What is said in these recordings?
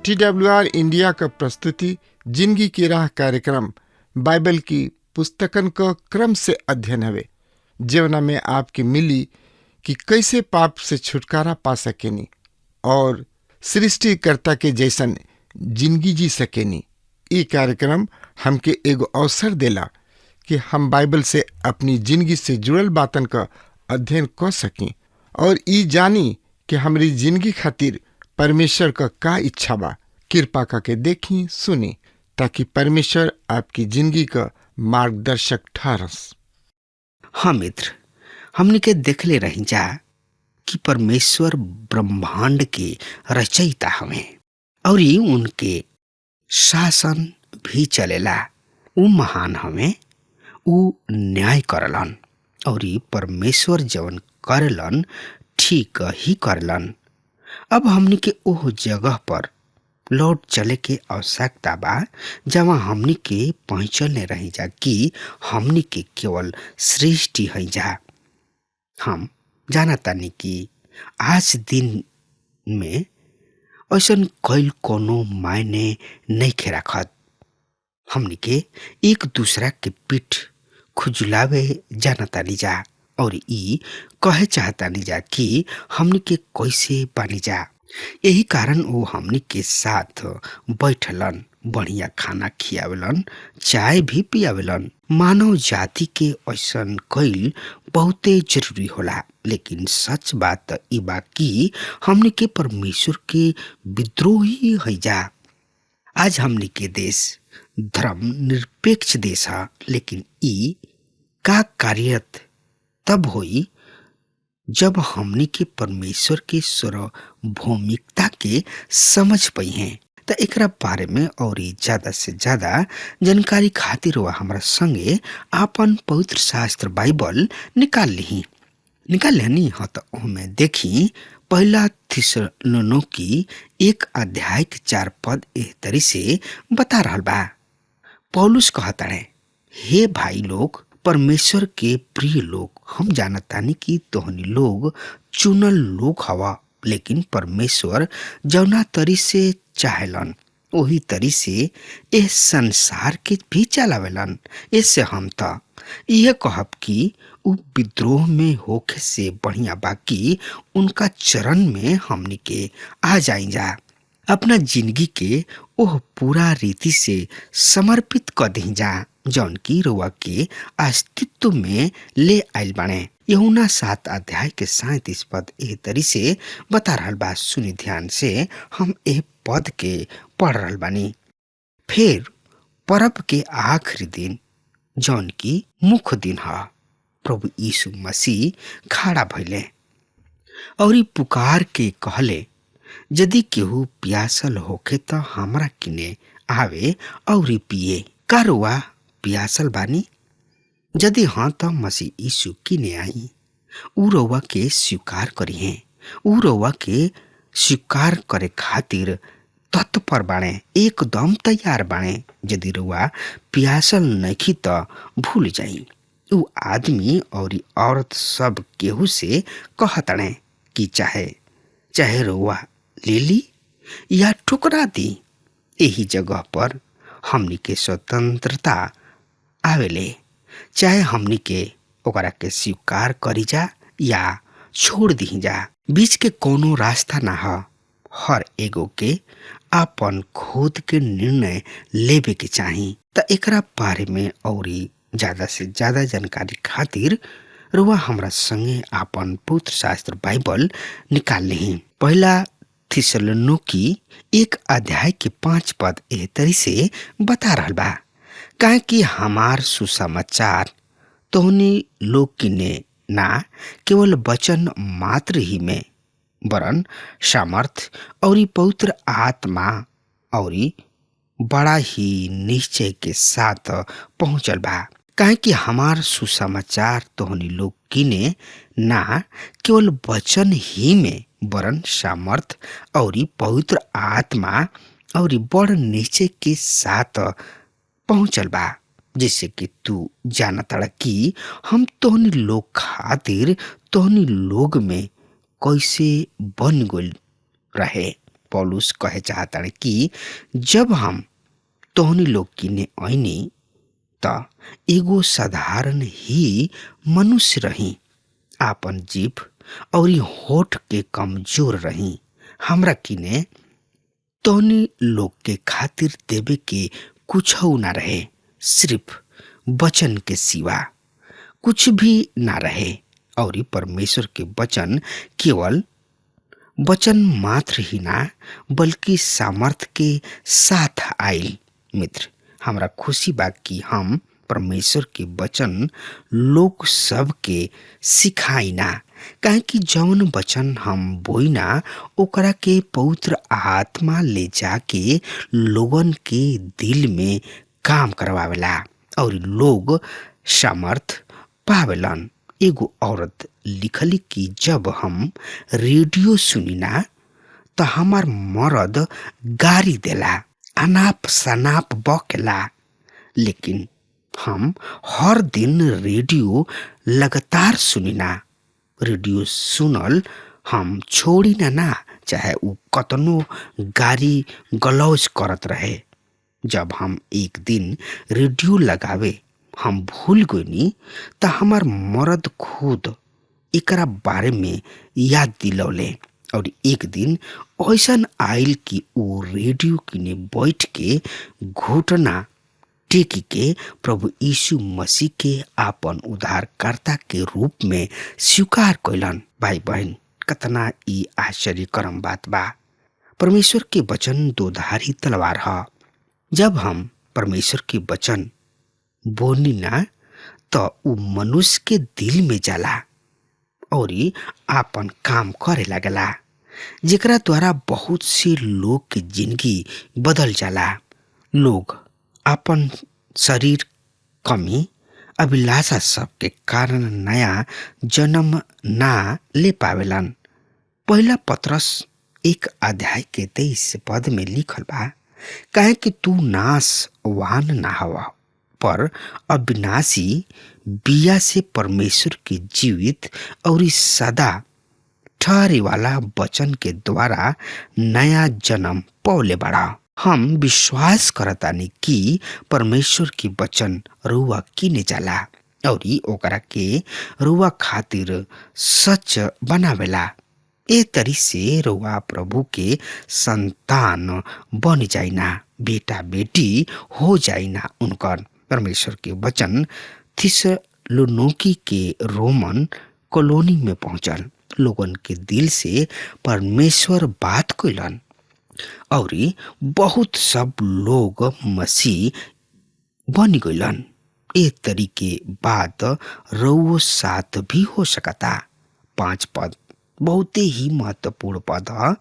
TWR India का प्रस्तुति जिंदगी की राह कार्यक्रम बाइबल की पुस्तकन का क्रम से अध्ययन हवे, जेवना में आपकी मिली कि कैसे पाप से छुटकारा पा सकेनी और सृष्टिकर्ता के जैसन जिंदगी जी सकेनी। ये कार्यक्रम हमके एगो अवसर देला कि हम बाइबल से अपनी जिंदगी से जुड़ल बातन का अध्ययन कर सकी और ई जानी कि हमारी जिंदगी खातिर परमेश्वर का इच्छा बा। कृपा करके देखी सुनी ताकि परमेश्वर आपकी जिंदगी का मार्गदर्शक ठहरस। हाँ मित्र, हमने के देखले रही जा कि परमेश्वर ब्रह्मांड के रचयिता हमें और ये उनके शासन भी चलेला। उ महान हमें, उ न्याय करलन और ये परमेश्वर जवन करलन ठीक ही करलन। अब हमनी के ओह जगह पर लौट चले के आवश्यकता बा जहाँ हमनी के पहुँचले रही जा कि हमनी के केवल सृष्टि है जा। हम जानतानी कि आज दिन में ऐसा कैल कोनो मायने नहीं खे रखत। हमनी के एक दूसरा के पीठ खुजलावे जानतानी जा और ई कहे चाहतानी जा कि हमनी के कैसे बानी जा। यही कारण वो हमनी के साथ बैठलन, बढ़िया खाना खियावेलन, चाय भी पियावेलन। मानव जाति के ऐसन कैल बहुते जरूरी होला, लेकिन सच बात ई बा कि हमनी के परमेश्वर के विद्रोही है जा। आज हमनी के देश धर्म निरपेक्ष देश है, लेकिन ई का कार्यत तब होई जब हमनी के परमेश्वर के सार्वभौमिकता के समझ पाई हैं। तो एकरा बारे में और ज्यादा से ज्यादा जानकारी खातिर वह हमारा संगे आपन पवित्र शास्त्र बाइबल निकाल लेनी हो। तो हमें देखी पहला थिस्सलुनीकी 1 अध्याय के 4 पद एह तरी से बता रहल बा। पौलुस कहता है, हे भाई लोग, परमेश्वर के प्रिय लोग, हम जानतानी कि तोहनी लोग चुनल लोग हवा, लेकिन परमेश्वर जौना तरी से चाहेलन वही तरी से इस संसार के भी चलावेलन। इससे हम तो यह कहब कि उ विद्रोह में होके से बढ़िया बाकी उनका चरण में हमनी के आ जाई जा। अपना जिंदगी के ओह पूरा रीति से समर्पित कर दी जा जौन की रुआ के अस्तित्व में ले आइल बाणे। यूहन्ना 7 अध्याय के 37 पद एह तरी से बता रहल बा। सुनी ध्यान से, हम एह पद के पढ़ रहल बानी। फिर परब के आखिरी दिन जौन की मुख्य दिन है, प्रभु यीशु मसीह खड़ा भइले और पुकार के कहले, यदि केहू प्यासल होखे तो हमरा किने आवे और पिए। का रुआ प्यासल बानी? यदि हाँ तो मसीह यीशु किने आई। उ रउआ के स्वीकार करी हैं, उ रउआ के स्वीकार करे खातिर तत्पर बाणे, एकदम तैयार बाणे। यदि रउआ प्यासल नहीं तो भूल जाई। उ आदमी और औरत सब केहू से कहतणे कि चाहे रउआ ले ली या ठुकरा दी। यही जगह पर हमनी के स्वतंत्रता आवेले, चाहे हमनी के ओकरा के स्वीकार करी जा या छोड़ दी जा। बीच के कोनो रास्ता ना है। हर एगो के अपन खुद के निर्णय लेवे के चाही। तो एकरा बारे में और ज्यादा से ज्यादा जानकारी खातिर रुआ हमरा संगे आपन पवित्र शास्त्र बाइबल निकाल ली। पहला थिस्सलुनीकी 1 अध्याय के 5 पद एह तरी से बता रहल बा। काहे कि हमार सुसमाचार तोहनी लोग किने ना केवल वचन मात्र ही में, वरन सामर्थ और पवित्र आत्मा और बड़ा ही निश्चय के साथ पहुंचल बा। काहे कि हमार सुसमाचार तोहनी लोग किने ना केवल वचन ही में, वरन सामर्थ और पवित्र आत्मा और बड़ निश्चय के साथ पहुंचल बा, जिससे कि तू जानता कि हम तोहनी लोग खातिर तोहनी लोग में कैसे बन गइल रहे। पौलुस कहे चाहता कि जब हम तोहनी लोग किने आईनी त एगो साधारण ही मनुष्य रही, आपन जीभ और होठ के कमजोर रही। हमरा किने तोहनी लोग के खातिर देवे के कुछ ना रहे, सिर्फ वचन के सिवा कुछ भी ना रहे। और परमेश्वर के वचन केवल वचन मात्र ही ना बल्कि सामर्थ के साथ आयल। मित्र, हमरा खुशी बा कि हम परमेश्वर के वचन लोग सब के सिखाइना, काहे कि जौन वचन हम बोइना ओकरा के पवित्र आत्मा ले जाके लोगन के दिल में काम करवावेला और लोग सामर्थ पावेलन। एगो औरत लिखली कि जब हम रेडियो सुनिना तो हमार मर्द गारी देला, अनाप शनाप बकेला, लेकिन हम हर दिन रेडियो लगातार सुनिना। रेडियो सुनल हम छोड़ी ना, चाहे उ कतनो गारी गलौज करत रहे। जब हम एक दिन रेडियो लगावे हम भूल गईनी त हमार मर्द खुद एकरा बारे में याद दिलौले और एक दिन ऐसन आयल कि वो रेडियो किने बैठ के घुटना टेकी के प्रभु यीशु मसीह के आपन उद्धारकर्ता के रूप में स्वीकार कैलन। भाई बहन, कतना ई आश्चर्यकरम बात बा। परमेश्वर के वचन दोधारी तलवार है। जब हम परमेश्वर के वचन बोलनी ना तो उ मनुष्य के दिल में जाला और आपन काम करे लगला, जेकरा द्वारा बहुत से लोग के जिंदगी बदल जाला। लोग अपन शरीर कमी अभिलाषा सब के कारण नया जन्म ना ले पावेलन। पहला पत्रस 1:23 में लिखल बा, काहे कि तू नाशवान ना हवा पर अविनाशी बिया से परमेश्वर के जीवित और सदा ठहरे वाला वचन के द्वारा नया जन्म पौले बड़ा। हम विश्वास करतानी कि परमेश्वर की वचन रुआ किने जाला और ओकरा के रुआ खातिर सच बनावेला। ए तरी से रुआ प्रभु के संतान बन जाइना, बेटा बेटी हो जाइना उनकर। परमेश्वर के वचन थिस्सलुनीके के रोमन कॉलोनी में पहुंचल। लोगन के दिल से परमेश्वर बात कइलन और बहुत सब लोग मसीह बन गइलन। ए तरीके बात रउओ साथ भी हो सकता। 5 पद बहुते ही महत्वपूर्ण पद है।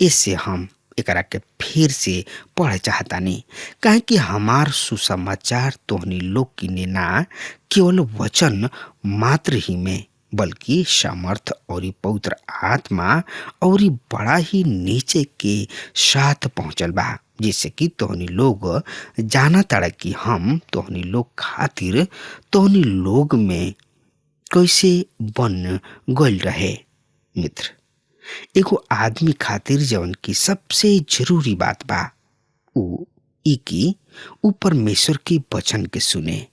इससे हम एकरा के फिर से पढ़ चाहतानी, काहे कि हमार सुसमाचार तोहनी लोग किने ना केवल वचन मात्र ही में बल्कि सामर्थ और पवित्र आत्मा और बड़ा ही नीचे के साथ पहुंचल बा, जिससे कि तोहनी लोग जाना ताड़ा कि हम तोहनी लोग खातिर तोहनी लोग में कैसे बन गइल रहे। मित्र, एगो आदमी खातिर जवन की सबसे जरूरी बात बा उ ई कि उ परमेश्वर के वचन के सुने।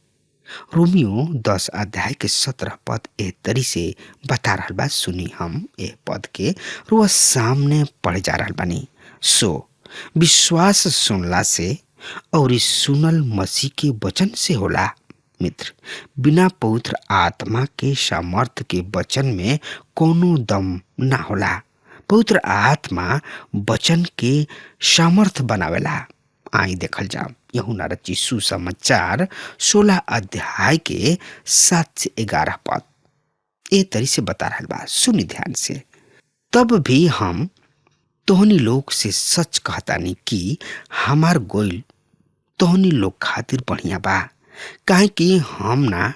रोमियो 10:17 ए तरी से बता रहल बा। सुनी हम ए पद के रोज सामने पढ़ जा रहल बानी। सो विश्वास सुनला से और सुनल मसीह के वचन से होला। मित्र, बिना पवित्र आत्मा के सामर्थ के वचन में कोनो दम ना होला। पवित्र आत्मा वचन के सामर्थ बनावेला। आई देखल जाओ यूहन्ना रचित सुसमाचार 16 के 7 से 11 पद ए तरी से बता रहल बा। सुनी ध्यान से। तब भी हम तोहनी लोग से सच कहतानी कि हमार गोइल तोहनी लोग खातिर बढ़िया बा, काहे कि हम ना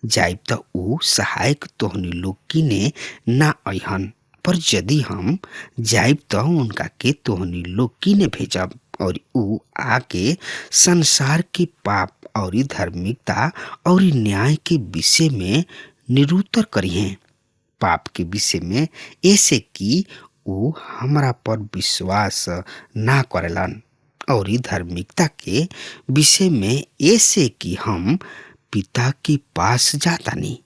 जाइब त उ सहायक तोहनी लोग किने ना अइहन, पर यदि हम जाइब त उनका के तोहनी लोग किने भेजब और उ आके संसार के पाप और धार्मिकता और न्याय के विषय में निरूतर करिहे। पाप के विषय में ऐसे कि ऊ हमरा पर विश्वास ना करेलन और धार्मिकता के विषय में ऐसे कि हम पिता के पास जातानी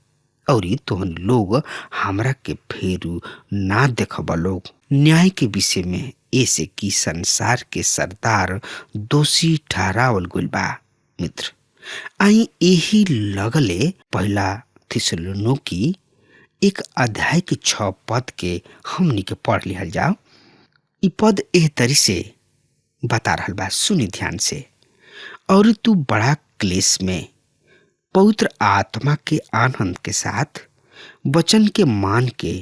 और तोहन लोग हमरा के फेरू ना देखब लोग। न्याय के विषय में ऐसे कि संसार के सरदार दोषी ठहरावल गइल बा। मित्र, आई यही लगले पहला थिस्सलुनीकी 1 अध्याय के 6 पद के हमनी के पढ़ लिहल जाओ। इ पद एह तरी से बता रहल बा, सुनी ध्यान से। और तू बड़ा क्लेश में पवित्र आत्मा के आनंद के साथ वचन के मान के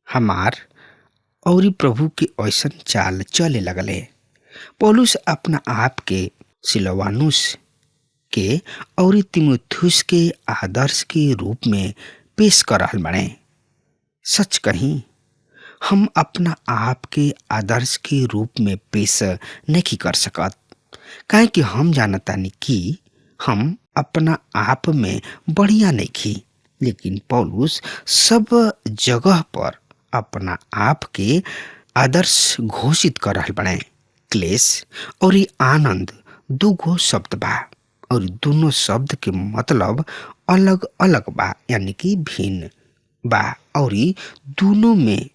हमार और प्रभु के ऐसन चाल चले लगले। पौलुस अपना आप के सिलवानुस के और तीमुथियुस के आदर्श के रूप में पेश कर रहल बने। सच कहीं हम अपना आप के आदर्श के रूप में पेश नहीं कर सकत, काहे कि हम जानतानी कि हम अपना आप में बढ़िया नहीं खी। लेकिन पौलुस सब जगह पर अपना आप के आदर्श घोषित कर रहल बने। क्लेश और आनंद दूगो शब्द बा और दोनों शब्द के मतलब अलग अलग बा, यानी कि भिन्न बा, और दोनों में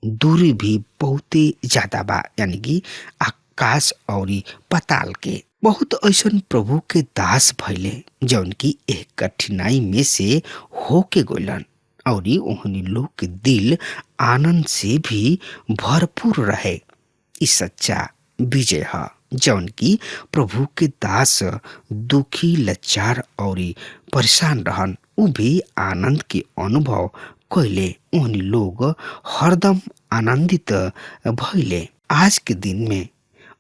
दूरी भी बहुत ज्यादा बा, यानी कि आकाश और पाताल के। बहुत ऐसन प्रभु के दास भइले जौन की एक कठिनाई में से होके गइलन और ओहनी लोग के दिल आनंद से भी भरपूर रहे। इस सच्चा विजय है जौन की प्रभु के दास दुखी, लाचार और परेशान रहन, उ भी आनंद के अनुभव कइले। ओहनी लोग हरदम आनंदित भइले। आज के दिन में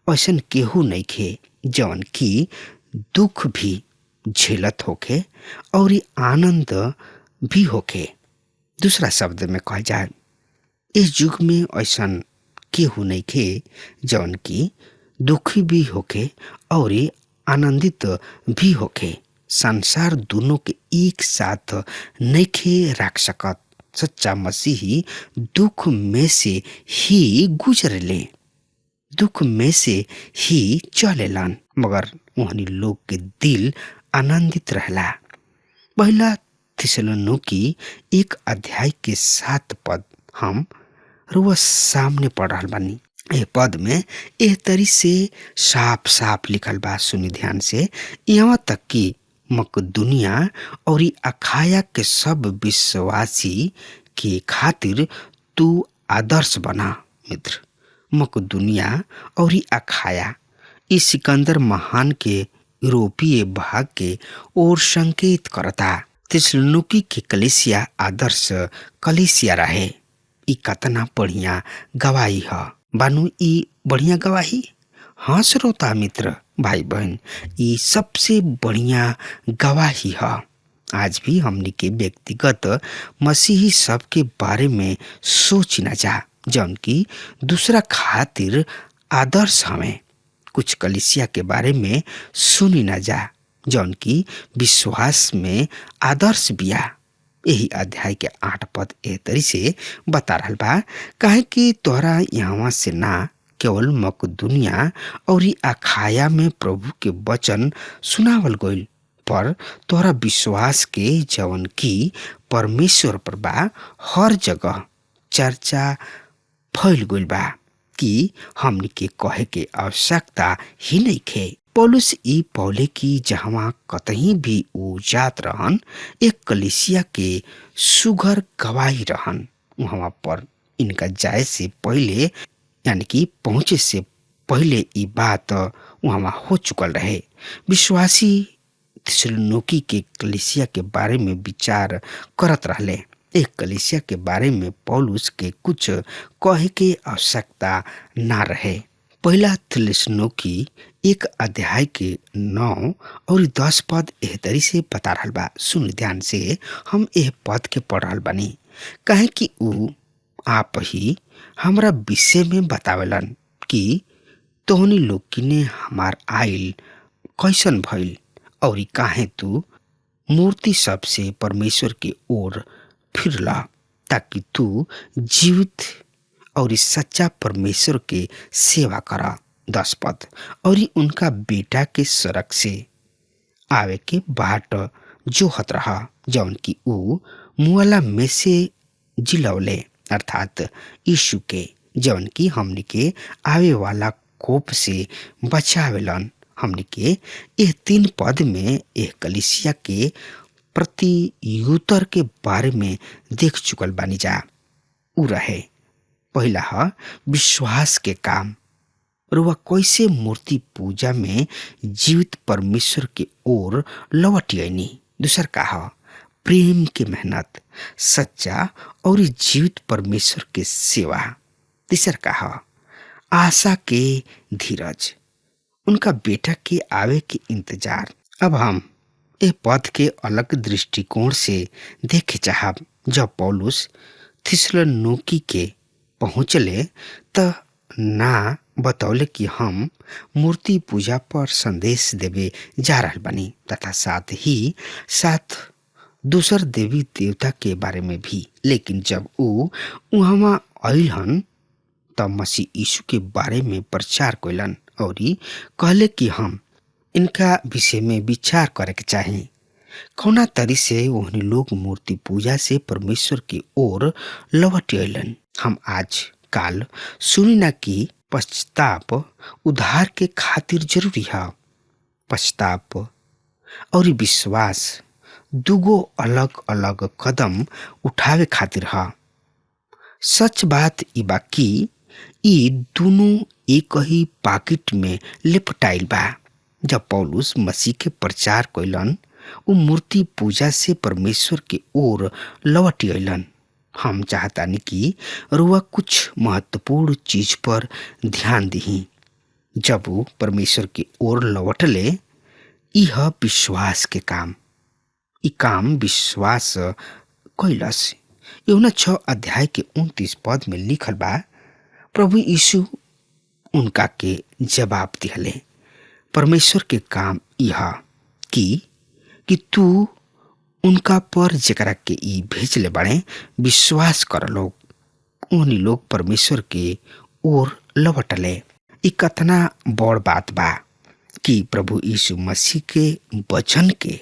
ऐसन केहू नहीं खे जौन की दुख भी झेलत होके और आनंद भी होके। दूसरा शब्द में कहा जाए, इस युग में ऐसन केहू नहीं खे जौन की दुखी भी होके और आनंदित भी होके। संसार दोनों के एक साथ नहीं खे रख सकत। सच्चा मसीही दुख में से ही गुजरले, दुख में से ही चलेलन, मगर ओहनी लोग के दिल आनंदित रहला। पहला थिस्सलुनीकी 1 अध्याय के 7 पद हम रोज सामने पढ़ रहल बानी। ए पद में एह तरी से साफ साफ लिखल बा, सुनी ध्यान से। यहाँ तक कि मकदुनिया और अखाया के सब विश्वासी के खातिर तू आदर्श बना। मित्र, मकदुनिया और अखाया इस सिकंदर महान के यूरोपीय भाग के ओर संकेत करता। थिस्सलुनीकी के कलीसिया आदर्श कलीसिया रहे। ई कतना बढ़िया गवाही है बानू, ई बढ़िया गवाही। हाँ श्रोता मित्र, भाई बहन, ई सबसे बढ़िया गवाही है। आज भी हमनी के व्यक्तिगत मसीही सब के बारे में सोच न जा जौन की दूसरा खातिर आदर्श हमें। कुछ कलीसिया के बारे में सुनी न जा जौन की विश्वास में आदर्श बिया। यही अध्याय के 8 पद ए तरी से बता रहल बा, काहे कि तोहरा यहाँ से ना केवल मकदुनिया और अखाया में प्रभु के वचन सुनावल गइल, पर तोहरा विश्वास के जवन की परमेश्वर पर बा हर जगह चर्चा फैल गइल बा कि हमनी के कहे के आवश्यकता ही नहीं खे। पौलुस ई पौले की जहाँ कतहीं भी ऊ जात रहन, एक कलीसिया के सुघर गवाही रहन। वहाँ पर इनका जाए से पहले, यानी कि पहुंचे से पहले ई बात वहाँ हो चुकल रहे। विश्वासी थिस्सलुनीकी के कलीसिया के बारे में विचार करत रहले। एक कलीसिया के बारे में पौलुस के कुछ कहे के आवश्यकता ना रहे। पहला थिस्सलुनीकी 1 अध्याय के 9 और 10 पद एह तरी से बता रहल बा। सुन ध्यान से, हम एह पद के पढ़ रहल बानी, काहे कि ऊ आप ही हमरा विषय में बतावेलन कि तोहनी लोग किने हमार आइल कैसन भइल और काहे तू मूर्ति सब से परमेश्वर के ओर फिरला, ताकि तू जीवित और इस सच्चा परमेश्वर के सेवा करा। 10 पद, और उनका बेटा के सड़क से आवे के बाट जो हत रहा जौन की ऊ मुआला में से जिलौले, अर्थात यीशु के, जौन की हमनी के आवे वाला कोप से बचावेलन। हमनी के यह 3 पद में एक कलीसिया के प्रतियुतर के बारे में देख चुकल बानी जा। उ रहे पहला है विश्वास के काम, रुआ कैसे मूर्ति पूजा में जीवित परमेश्वर के ओर लौट आईनी। दूसर का है प्रेम की मेहनत, सच्चा और जीवित परमेश्वर के सेवा। तीसर का है आशा के धीरज, उनका बेटा के आवे के इंतजार। अब हम ए पद के अलग दृष्टिकोण से देखे चाहब। जब पौलुस थिस्सलुनीके के पहुँचले त ना बतौले कि हम मूर्ति पूजा पर संदेश देवे जा रहा बनी, तथा साथ ही साथ दूसर देवी देवता के बारे में भी। लेकिन जब वो वहाँ अइलन तब मसीह यीशु के बारे में प्रचार कैलन और कहले कि हम इनका विषय में विचार करे के चाही। कौना तरी से वहनी लोग मूर्ति पूजा से परमेश्वर की ओर लौट अइलन। हम आज काल सुनी ना कि पश्चाताप उद्धार के खातिर जरूरी है। पश्चाताप और विश्वास दुगो अलग अलग कदम उठावे खातिर है। सच बात ई बा कि ई दोनों एक ही पाकिट में लिपटाइल बा। जब पौलुस मसीह के प्रचार कैलन वो मूर्ति पूजा से परमेश्वर के ओर लौट अइलन। हम चाहतानी कि रुआ कुछ महत्वपूर्ण चीज पर ध्यान दही। जब वो परमेश्वर की ओर लौटले, यह विश्वास के काम, ई काम विश्वास कैलस। यूहन्ना 6 अध्याय के 29 पद में लिखल बा, प्रभु यीशु उनका के जवाब दिहले, परमेश्वर के काम यह कि तू उनका पर जेकरा के ई भेजले बाड़े विश्वास कर लोग। उन्हीं लोग परमेश्वर के ओर लौटले। ई कतना बड़ बात बा कि प्रभु यीशु मसीह के वचन के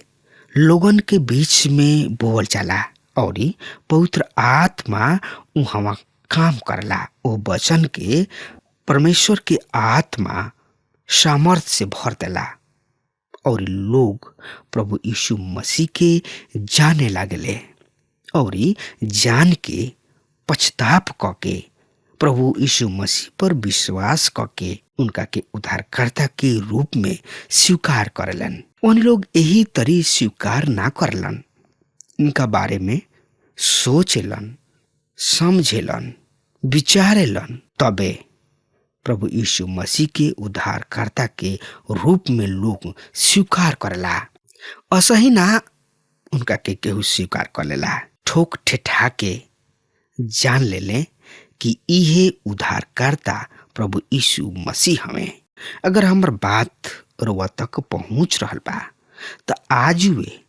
लोगन के बीच में बोल जाला और पवित्र आत्मा उहाँ काम करला। वो वचन के परमेश्वर के आत्मा सामर्थ्य से भर देला और लोग प्रभु यीशु मसीह के जाने लागले और जान के पछताप करके प्रभु यीशु मसीह पर विश्वास करके उनका के उद्धारकर्ता के रूप में स्वीकार करलन। उन लोग यही तरी स्वीकार ना करलन, इनका बारे में सोचेलन, समझेलन, विचारेलन, तबे प्रभु यीशु मसीह के उद्धारकर्ता के रूप में लोग स्वीकार करला। असही ना उनका के केहू स्वीकार कर लेला, ठोक ठेठा के जान लेले कि इहे उद्धारकर्ता प्रभु यीशु मसीह हमें। अगर हमर बात रुआ तक पहुँच रहल बा तो आज वे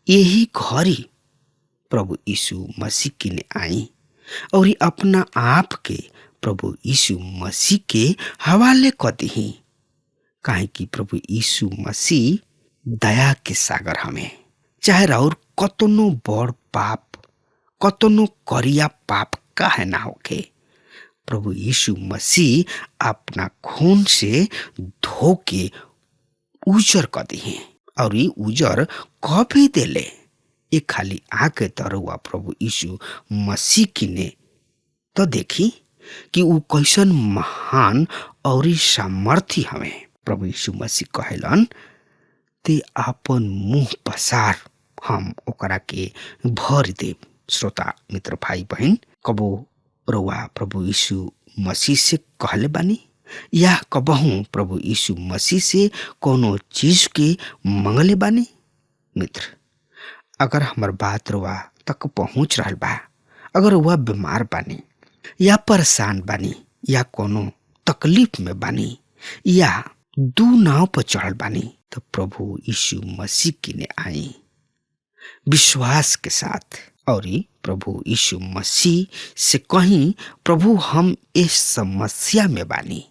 यही घड़ी प्रभु यीशु मसीह के ने आई और अपना आप के प्रभु यीशु मसीह के हवाले कर दही। काहे कि प्रभु यीशु मसीह दया के सागर हमें, चाहे राउर कतनो बड़ पाप, कतनो करिया पाप काहे ना होके, प्रभु यीशु मसीह अपना खून से धो के उजर कर दही। और ये उजर कभी देले, ये खाली आके तरुआ प्रभु यीशु मसीह की ने तो देखी कि वो कैसन महान और सामर्थी हमें। प्रभु यीशु मसीह कहलन, ते आपन मुंह पसार, हम ओकरा के भर देव। श्रोता मित्र भाई बहन, कबो रउआ प्रभु यीशु मसीह से कहले बानी या कबहू प्रभु यीशु मसीह से कोनो चीज के मंगले बानी? मित्र, अगर हमार बात रउआ तक पहुँच रहल बा, अगर वह बीमार बानी या परेशान बानी या कोनो तकलीफ में बानी या दू नाव पर चढ़ल बानी, तो प्रभु यीशु मसीह की ने आई विश्वास के साथ और प्रभु यीशु मसीह से कहीं, प्रभु हम इस समस्या में बानी,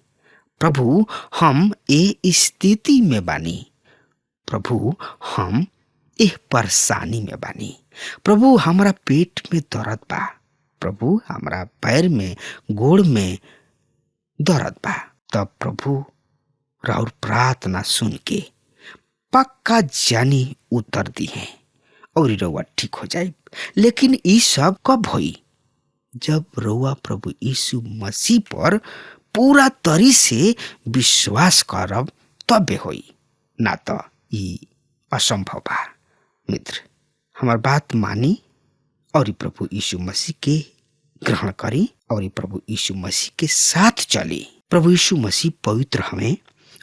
प्रभु हम ए स्थिति में बानी, प्रभु हम एह परेशानी में बानी, प्रभु हमारा पेट में दर्द बा, प्रभु हमारा पैर में गोड़ में दर्द बा। तब प्रभु राउर प्रार्थना सुन के पक्का जानी उत्तर दी है और रउआ ठीक हो जाए। लेकिन ये सब कब होई? जब रउआ प्रभु यीशु मसीह पर पूरा तरी से विश्वास करब तबे होई, ना तो ये असंभव बा। मित्र, हमार बात मानी और प्रभु यीशु मसीह के ग्रहण करी और प्रभु यीशु मसीह के साथ चली। प्रभु यीशु मसीह पवित्र हमें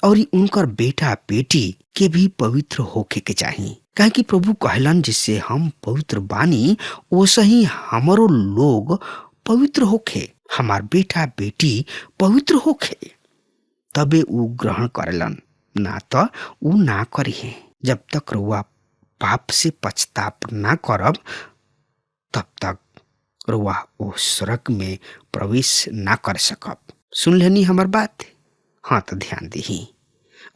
और उनकर बेटा बेटी के भी पवित्र होके के चाहिए, काहे कि प्रभु कहलन जिससे हम पवित्र बानी वैसे ही हमारो लोग पवित्र होके, हमार बेटा बेटी पवित्र होके, तबे उ ग्रहण करेलन, ना तो उ ना करी है। जब तक रुआ पाप से पछताप ना करब तब तक रुआ ओ स्वर्ग में प्रवेश ना कर सकब। सुन लेनी हमार बात? हाँ, तो ध्यान दही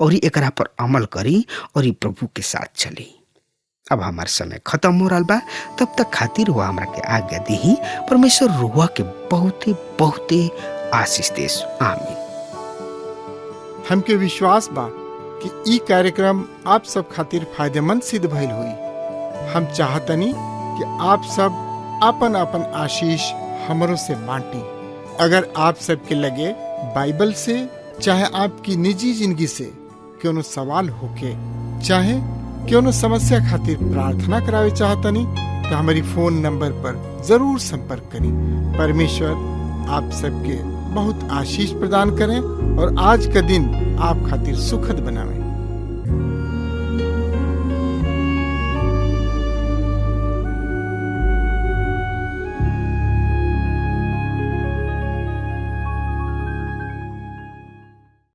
और एकरा पर अमल करी और प्रभु के साथ चली। अब हमार समय खत्म हो रहा बा, तब तक खातिर हुआ हमरा के आज्ञा दी। परमेश्वर रुआ के बहुते बहुते आशीष देस। आमीन। हमके विश्वास बा कि ई कार्यक्रम आप सब खातिर फायदेमंद सिद्ध भइल हुई। हम चाहतनी कि आप सब अपन अपन आशीष हमरों से बांटी। अगर आप सबके लगे बाइबल से चाहे आपकी निजी जिंदगी से क्यों सवाल होके, चाहे क्यों समस्या खातिर प्रार्थना करावे चाहतनी, तो हमारी फोन नंबर पर जरूर संपर्क करें। परमेश्वर आप सबके बहुत आशीष प्रदान करें और आज का दिन आप खातिर सुखद बनावे।